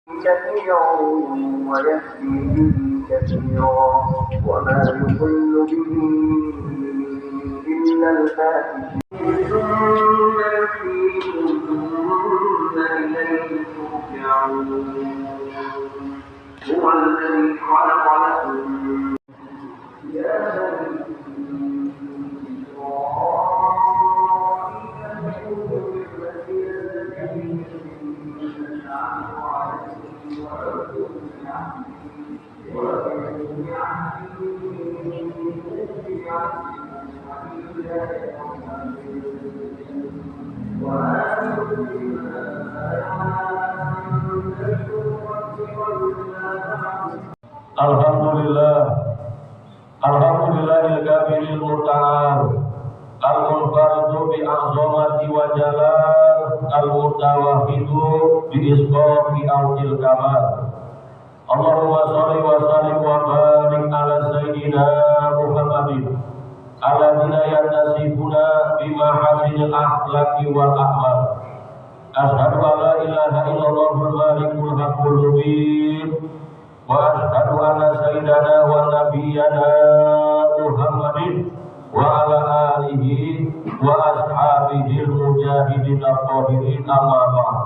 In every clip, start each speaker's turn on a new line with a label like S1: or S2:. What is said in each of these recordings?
S1: كثيرا ويهدي به كثيرا وما يضل به إلا الفاسقين ثم يحييكم ثم إليه ترجعون هو الذي خلق لكم يا
S2: Alhamdulillahil kabiril muta'al al-munfaridu bi azamati wa jalal al-mutawahhidu bi isqafi awtil kamal. Allahumma sholli wa sallim wa barik ala sayyidina Muhammadin alladhina yantasibuna bima hasinil akhlaqi wal a'mal. Ashhadu an la ilaha illallahul malikul haqqul mubin wa ashhadu anna sayyidana wa nabiyyana Muhammadin wa ala alihi wa ashabihi al-mujahidin al-tahirin amma ba'd.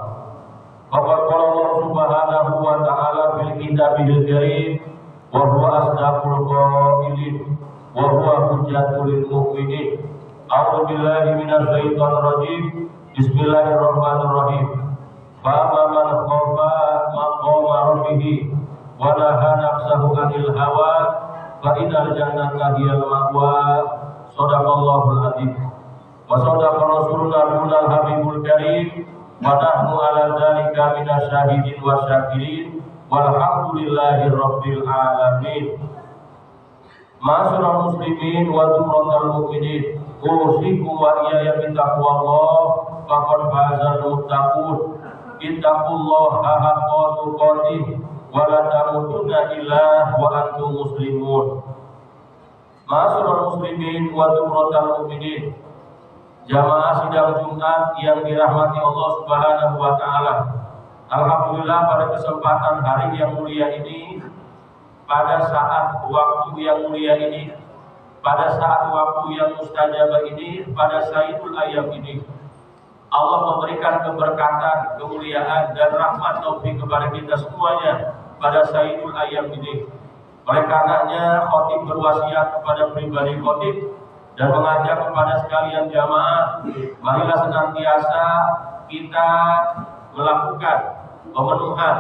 S2: Faqad qala Allah subhanahu wa ta'ala fil kitabihil karim wa huwa asdaqul qailin wa huwa hujjatul lil mu'minin. A'udzu billahi minasy syaithanir rajim. Bismillahirrahmanirrahim. Fa man khafa maqama rabbih wa naha nafsahu 'anil hawa fa innal jannata hiyal ma'wa. Shadaqallahul azim. Wa shadaqa rasuluna habibul karim wa nahnu 'ala dzalika minasyahidin wa syakirin walhamdulillahi rabbil alamin. Ma'asyiral muslimin wa dumratal mu'minin, usikum wa iyaya bittaqwallah faqad fazal muttaqun. Ittaqullaha haqqa tuqatih wa la tamutunna illa wa antum muslimun. Ma'asyiral muslimin wa dumratal mu'minin, jamaah sidang Jumat yang dirahmati Allah Subhanahu wa taala. Alhamdulillah pada kesempatan hari yang mulia ini, pada saat waktu yang mulia ini, pada saat waktu yang mustajabah ini, pada sayyidul ayyam ini, Allah memberikan keberkatan, kemuliaan dan rahmat taufik kepada kita semuanya pada sayyidul ayyam ini. Oleh karenanya khotib berwasiat kepada pribadi khotib dan mengajak kepada sekalian jamaah, marilah senantiasa kita melakukan pemenuhan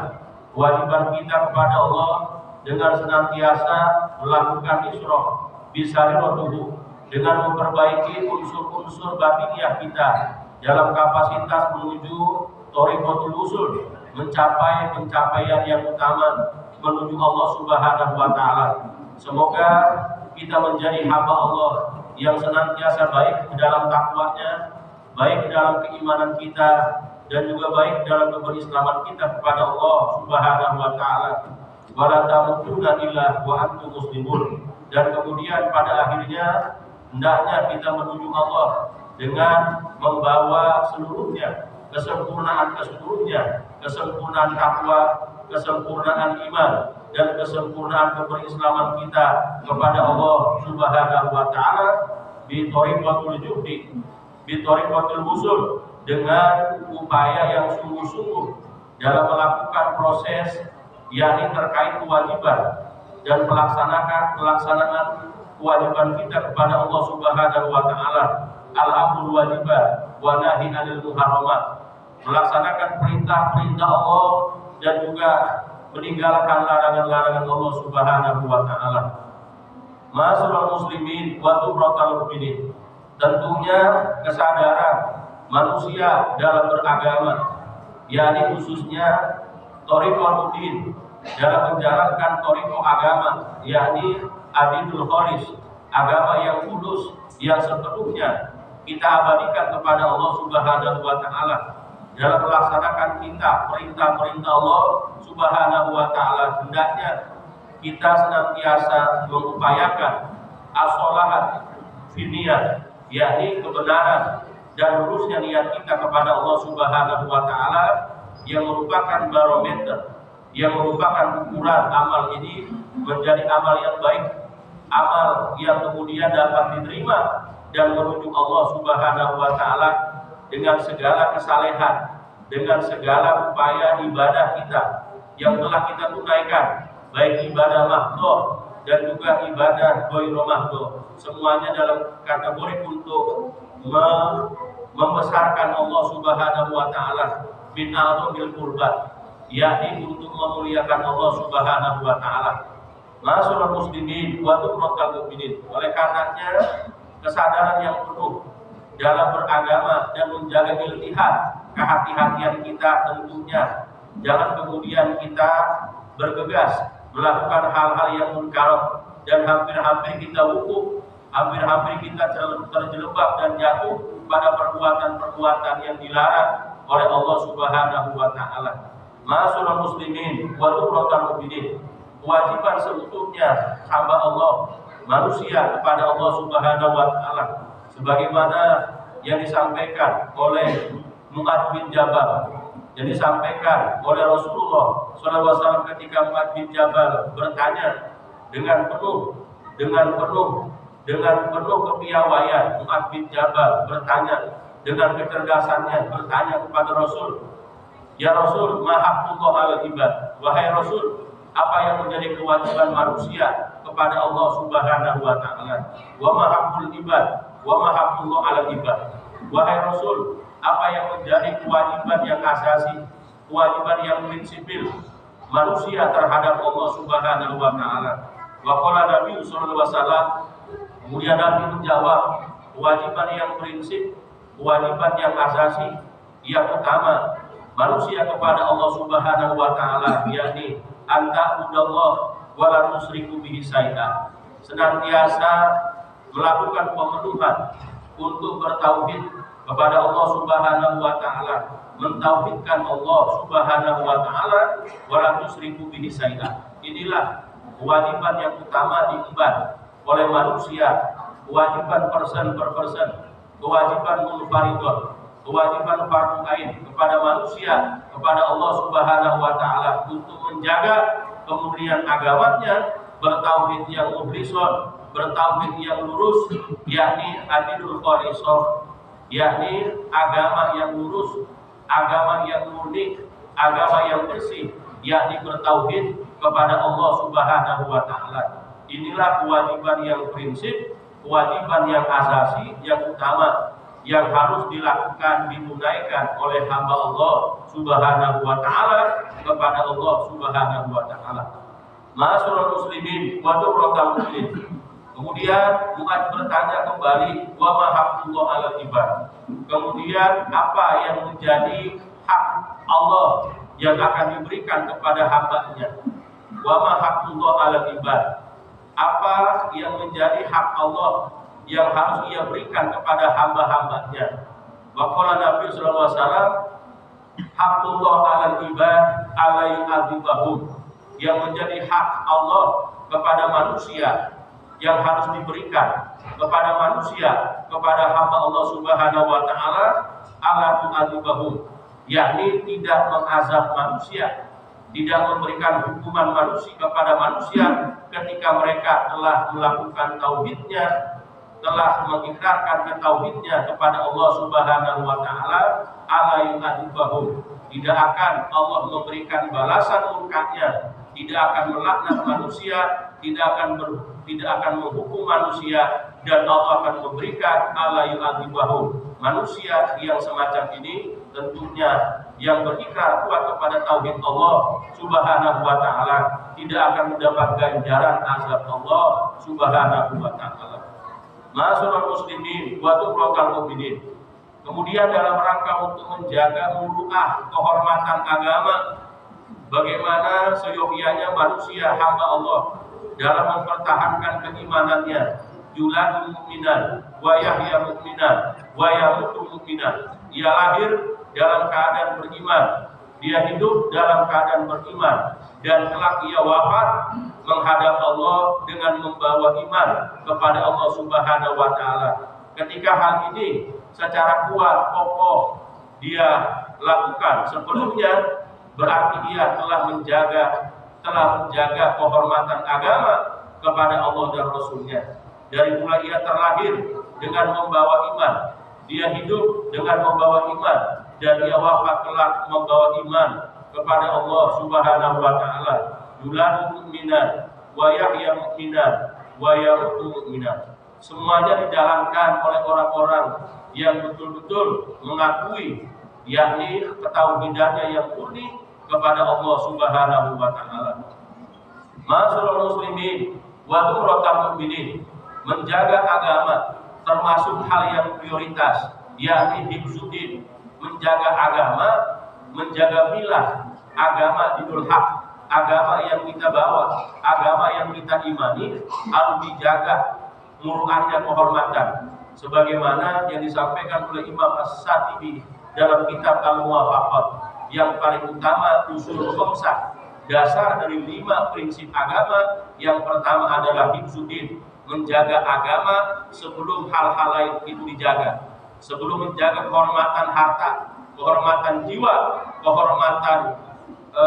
S2: kewajiban kita kepada Allah dengan senantiasa melakukan isyraf bisariratuhu, dengan memperbaiki unsur-unsur batiniah kita dalam kapasitas menuju thariqatul usul, mencapai pencapaian yang utama menuju Allah Subhanahu wa taala. Semoga kita menjadi hamba Allah yang senantiasa baik di dalam takwanya, baik di dalam keimanan kita, dan juga baik dalam keberislaman kita kepada Allah Subhanahu wa taala. Wala tamutunna illa wa antum muslimun. Dan kemudian pada akhirnya hendaknya kita menuju Allah dengan membawa seluruhnya, kesempurnaan takwa, kesempurnaan iman, dan kesempurnaan keberislaman kita kepada Allah Subhanahu wa taala bi thariqatul juhdi, bi thariqatul usul, dengan upaya yang sungguh-sungguh dalam melakukan proses yakni terkait kewajiban dan pelaksanaan kewajiban kita kepada Allah Subhanahu wa taala, al-amru wajibah wa nahi 'anil muharramat, melaksanakan perintah-perintah Allah dan juga meninggalkan larangan-larangan Allah Subhanahu wa taala. Ma'asyiral muslimin wa dumratal mu'minin, tentunya kesadaran manusia dalam beragama, yakni khususnya thariqatul din, dalam menjalankan thariqah agama, yakni adinul khalis, agama yang kudus, yang sepenuhnya kita abadikan kepada Allah Subhanahu wa taala dalam melaksanakan perintah-perintah Allah Subhanahu wa taala. Hendaknya kita senantiasa mengupayakan as-sholahat fi niyat, yakni kebenaran dan lurusnya niat kita kepada Allah Subhanahu wa taala yang merupakan barometer yang merupakan ukuran amal ini menjadi amal yang baik, amal yang kemudian dapat diterima dan menuju Allah Subhanahu wa taala dengan segala kesalehan, dengan segala upaya ibadah kita yang telah kita tunaikan, baik ibadah mahdhah dan juga ibadah ghairu mahdhah, semuanya dalam kategori untuk membesarkan Allah Subhanahu wa taala min a'dhamil qurbat, yakni untuk memuliakan Allah Subhanahu wa taala. Ma'asyiral muslimin wa tuqratul mukminin, oleh karenanya kesadaran yang penuh dalam beragama dan menjaga iltihad, kehati-hatian kita tentunya jangan kemudian kita bergegas melakukan hal-hal yang munkar dan hampir-hampir kita wukuf, hampir-hampir kita terjelebak dan jatuh pada perbuatan-perbuatan yang dilarang oleh Allah Subhanahu wa taala. Ma'asyiral muslimin wa tuqratul mukminin, kewajiban seutuhnya hamba Allah manusia kepada Allah Subhanahu wa taala sebagaimana yang disampaikan oleh Mu'adz bin Jabal, yang disampaikan oleh Rasulullah SAW ketika Mu'adz bin Jabal bertanya dengan penuh kepiawaian. Mu'adz bin Jabal bertanya dengan kecerdasannya, bertanya kepada Rasul, "Ya Rasul, ma haqqullah 'alal ibad?" Wahai Rasul, apa yang menjadi kewajiban manusia kepada Allah Subhanahu wa taala? Wa ma haqqul ibad wa ma haqqullah 'alal ibad. Wahai Rasul, apa yang menjadi kewajiban yang asasi, kewajiban yang prinsipil manusia terhadap Allah Subhanahu wa taala? Wa qala Nabi sallallahu alaihi wasallam, kemudian Nabi menjawab, kewajiban yang prinsip, kewajiban yang asasi, yang utama manusia kepada Allah Subhanahu wa taala, yakni anta'budallah wa la tusyriku bihi syai'an, senantiasa melakukan pemenuhan untuk bertauhid kepada Allah Subhanahu wa taala, mentauhidkan Allah Subhanahu wa taala, wa la tusyriku bihi syai'an. Inilah kewajiban yang utama diemban oleh manusia, kewajiban persen per persen, kewajiban munfaridun, kewajiban fardhu ain kepada manusia, kepada Allah Subhanahu wa taala untuk menjaga kemurnian agamanya, bertauhid yang mukhlisun, bertauhid yang lurus, yakni adilul khalisah, yakni agama yang lurus, agama yang murni, agama yang bersih, yakni bertauhid kepada Allah Subhanahu wa taala. Inilah kewajiban yang prinsip, kewajiban yang asasi, yang utama, yang harus dilakukan, ditunaikan oleh hamba Allah Subhanahu wa taala kepada Allah Subhanahu wa taala. Ma'asyiral muslimin wa tuqratul mukminin. Kemudian Mu'adz bertanya kembali, wa ma haqqullah 'alal ibad. Kemudian apa yang menjadi hak Allah yang akan diberikan kepada hamba-Nya? Wa ma haqqullah 'alal ibad. Apa yang menjadi hak Allah yang harus Ia berikan kepada hamba-hambanya? Wa qala Nabi sallallahu alaihi wasallam, haqqullah 'alal ibad alai adzibahum. Yang menjadi hak Allah kepada manusia yang harus diberikan kepada manusia, kepada hamba Allah Subhanahu wa taala, ala tu'adzibahum, yakni tidak mengazab manusia, tidak memberikan hukuman manusia kepada manusia ketika mereka telah melakukan tauhidnya, telah mengikrarkan ketauhidnya kepada Allah Subhanahu wa taala, ala yu'adzibahum. Tidak akan Allah memberikan balasan murkanya, tidak akan melaknat manusia, tidak akan menghukum manusia, dan Allah akan memberikan ala yu'adzibahum. Manusia yang semacam ini tentunya yang berikrar kuat kepada tauhid Allah Subhanahu wa taala tidak akan mendapat ganjaran azab Allah Subhanahu wa taala. Ma'asyiral muslimin wa tuqratul mukminin. Kemudian dalam rangka untuk menjaga muruah kehormatan agama, bagaimana seyogyanya manusia hamba Allah dalam mempertahankan keimanannya, yuladul mukminan wa yahya mukminan wa yamutu mukminan. Ia lahir dalam keadaan beriman, dia hidup dalam keadaan beriman, dan kelak ia wafat menghadap Allah dengan membawa iman kepada Allah Subhanahu wa taala. Ketika hal ini secara kuat kokoh dia lakukan, sebelumnya berarti ia telah menjaga kehormatan agama kepada Allah dan Rasulnya. Dari mulai ia terlahir dengan membawa iman, dia hidup dengan membawa iman, dan dia wafat kelak membawa iman kepada Allah Subhanahu wa taala. Yuladu mu'minan wa yahya mu'minan wa yamutu mu'minan. Semuanya dijalankan oleh orang-orang yang betul-betul mengakui yakni ketauhidannya yang murni kepada Allah Subhanahu wa taala. Ma'asyiral muslimin wa tumratal mu'minin, menjaga agama termasuk hal yang prioritas, yakni hifzuddin, menjaga agama, menjaga milah, agama dinul haq, agama yang kita bawa, agama yang kita imani harus dijaga muruahnya, kehormatan, sebagaimana yang disampaikan oleh Imam As-Satibi dalam kitab Al-Muwafaqat. Yang paling utama usul khamsah, dasar dari 5 prinsip agama. Yang pertama adalah hifzuddin, menjaga agama sebelum hal-hal lain itu dijaga, sebelum menjaga kehormatan harta, kehormatan jiwa, kehormatan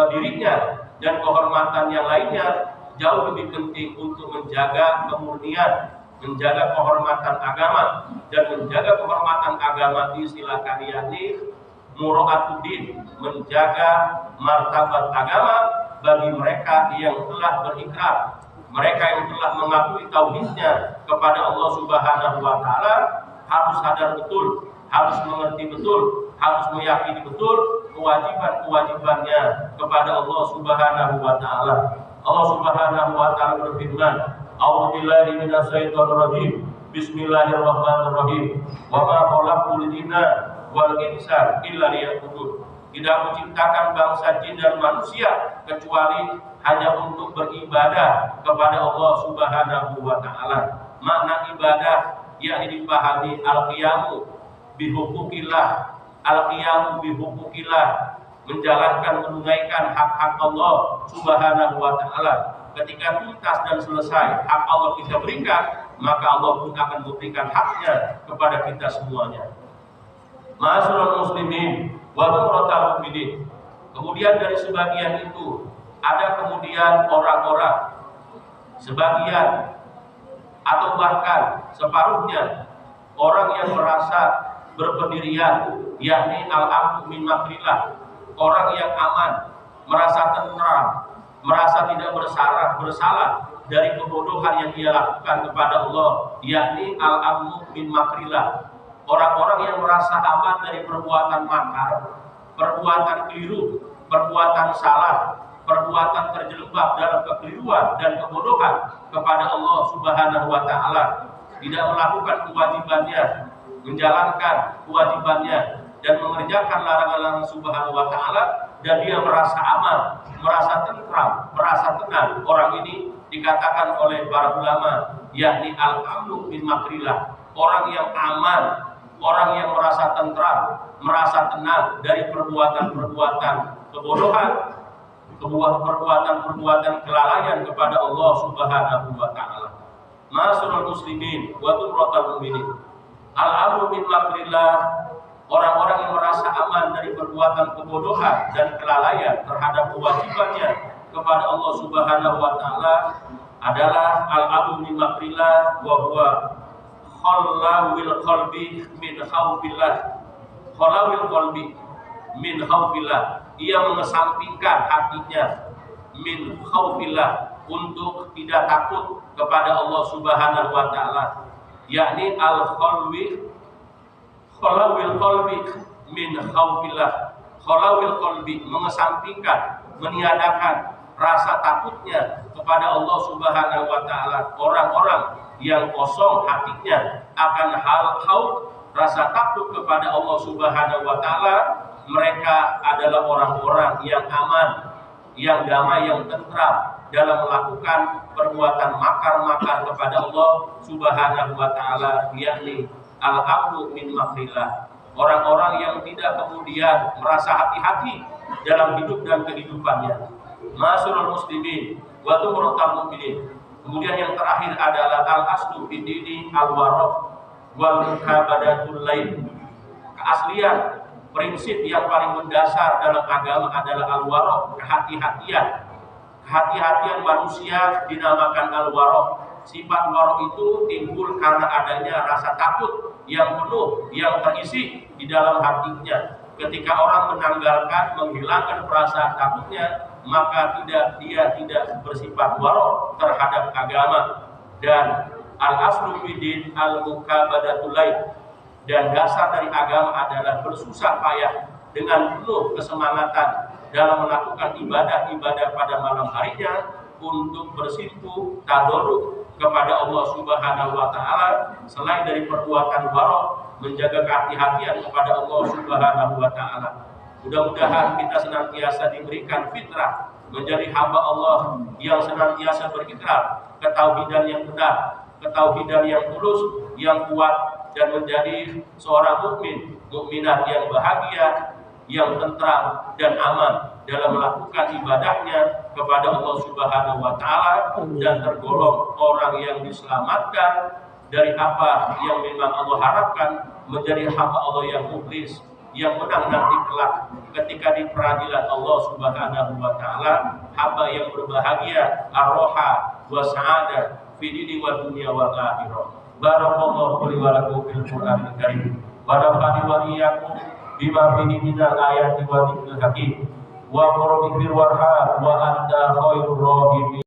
S2: dirinya, dan kehormatan yang lainnya. Jauh lebih penting untuk menjaga kemurnian, menjaga kehormatan agama. Dan menjaga kehormatan agama istilahkan yakni mura'atuddin, menjaga martabat agama bagi mereka yang telah berikrar, mereka yang telah mengakui tauhidnya kepada Allah Subhanahu wa taala. Harus sadar betul, harus mengerti betul, harus meyakini betul kewajiban-kewajibannya kepada Allah Subhanahu wa taala. Allah Subhanahu wa taala berfirman, "A'udzubillahi minasyaitonir rajim. Bismillahirrahmanirrahim. Wa ma khalaqtul jinna wal insa illa liya'budun." Tidak menciptakan bangsa jin dan manusia kecuali hanya untuk beribadah kepada Allah Subhanahu wa taala. Makna ibadah yakni dipahami al-qiyamu bihuquqillah, al-qiyamu bihuquqillah, menjalankan, menunaikan hak-hak Allah Subhanahu wa taala. Ketika tuntas dan selesai hak Allah kita berikan, maka Allah pun akan memberikan haknya kepada kita semuanya. Ma'asyiral muslimin wa tumratal mu'minin. Kemudian dari sebagian itu ada kemudian orang-orang, sebagian atau bahkan separuhnya orang yang merasa berpendirian, yakni al-amnu min makrillah, orang yang aman, merasa tentram, merasa tidak bersalah dari kebodohan yang dia lakukan kepada Allah, yakni al-amnu min makrillah, orang-orang yang merasa aman dari perbuatan makar, perbuatan keliru, perbuatan salah, perbuatan terjelebak dalam kekeliruan dan kebodohan kepada Allah Subhanahu wa taala, tidak melakukan kewajibannya, menjalankan kewajibannya dan mengerjakan larangan-larangan Subhanahu wa taala, dan dia merasa aman, merasa tentram, merasa tenang. Orang ini dikatakan oleh para ulama yakni al-amnu min makrillah, orang yang aman, orang yang merasa tentram, merasa tenang dari perbuatan-perbuatan kebodohan, perbuatan-perbuatan kelalaian kepada Allah Subhanahu wa taala. Ma'asyiral muslimin wa tumratal mu'minin. Al-amnu min makrillah, orang-orang yang merasa aman dari perbuatan kebodohan dan kelalaian terhadap kewajibannya kepada Allah Subhanahu wa taala adalah al-amnu min makrillah wa huwa khalawil qalbi min khaufillah. Khalawil qalbi min khaufillah, ia mengesampingkan hatinya min khaufillah, untuk tidak takut kepada Allah Subhanahu wa taala, yakni al-khalawil qalbi min khaufillah. Khalawil qalbi, mengesampingkan, meniadakan rasa takutnya kepada Allah Subhanahu wa taala. Orang-orang yang kosong hatinya akan hal khauf, rasa takut kepada Allah Subhanahu wa taala, mereka adalah orang-orang yang aman, yang damai, yang tentram dalam melakukan perbuatan makar-makar kepada Allah Subhanahu wa taala, yakni al-amnu min makrillah. Orang-orang yang tidak kemudian merasa hati-hati dalam hidup dan kehidupannya. Ma'asyiral muslimin wa tumratal mu'minin. Kemudian yang terakhir adalah al-aslu fid dini al-waraq wal muhabadatul lain. Keaslian prinsip yang paling mendasar dalam agama adalah al-wara', kehati-hatian. Kehati-hatian manusia dinamakan al-wara'. Sifat wara' itu timbul karena adanya rasa takut yang penuh, yang terisi di dalam hatinya. Ketika orang menanggalkan, menghilangkan perasaan takutnya, maka dia tidak bersifat wara' terhadap agama. Dan al-aslu fid-din al-mukabadatul lail. Dan dasar dari agama adalah bersusah payah dengan penuh kesemangatan dalam melakukan ibadah-ibadah pada malam harinya untuk bersimpuh tadarruk kepada Allah Subhanahu wa taala, selain dari perbuatan wara', menjaga kehati-hatian kepada Allah Subhanahu wa taala. Mudah-mudahan kita senantiasa diberikan fitrah menjadi hamba Allah yang senantiasa berikrar ketauhidan yang benar, ketauhidan yang tulus, yang kuat, dan menjadi seorang mukmin, mukminat yang bahagia, yang tentram dan aman dalam melakukan ibadahnya kepada Allah Subhanahu wa taala, dan tergolong orang yang diselamatkan dari apa yang memang Allah harapkan, menjadi hamba Allah yang mukhlis, yang menang nanti kelak ketika di peradilan Allah Subhanahu wa taala, hamba yang berbahagia, ar-roha wa sa'adah fi dini wa dunya wa akhirah. Barakallahu li wa lakum fil Qur'anil Karim. Wa nafa'ani wa iyyakum bima fihi minal ayati wa dzikril hakim. Wa qul bi warham wa anta khairur rahimin.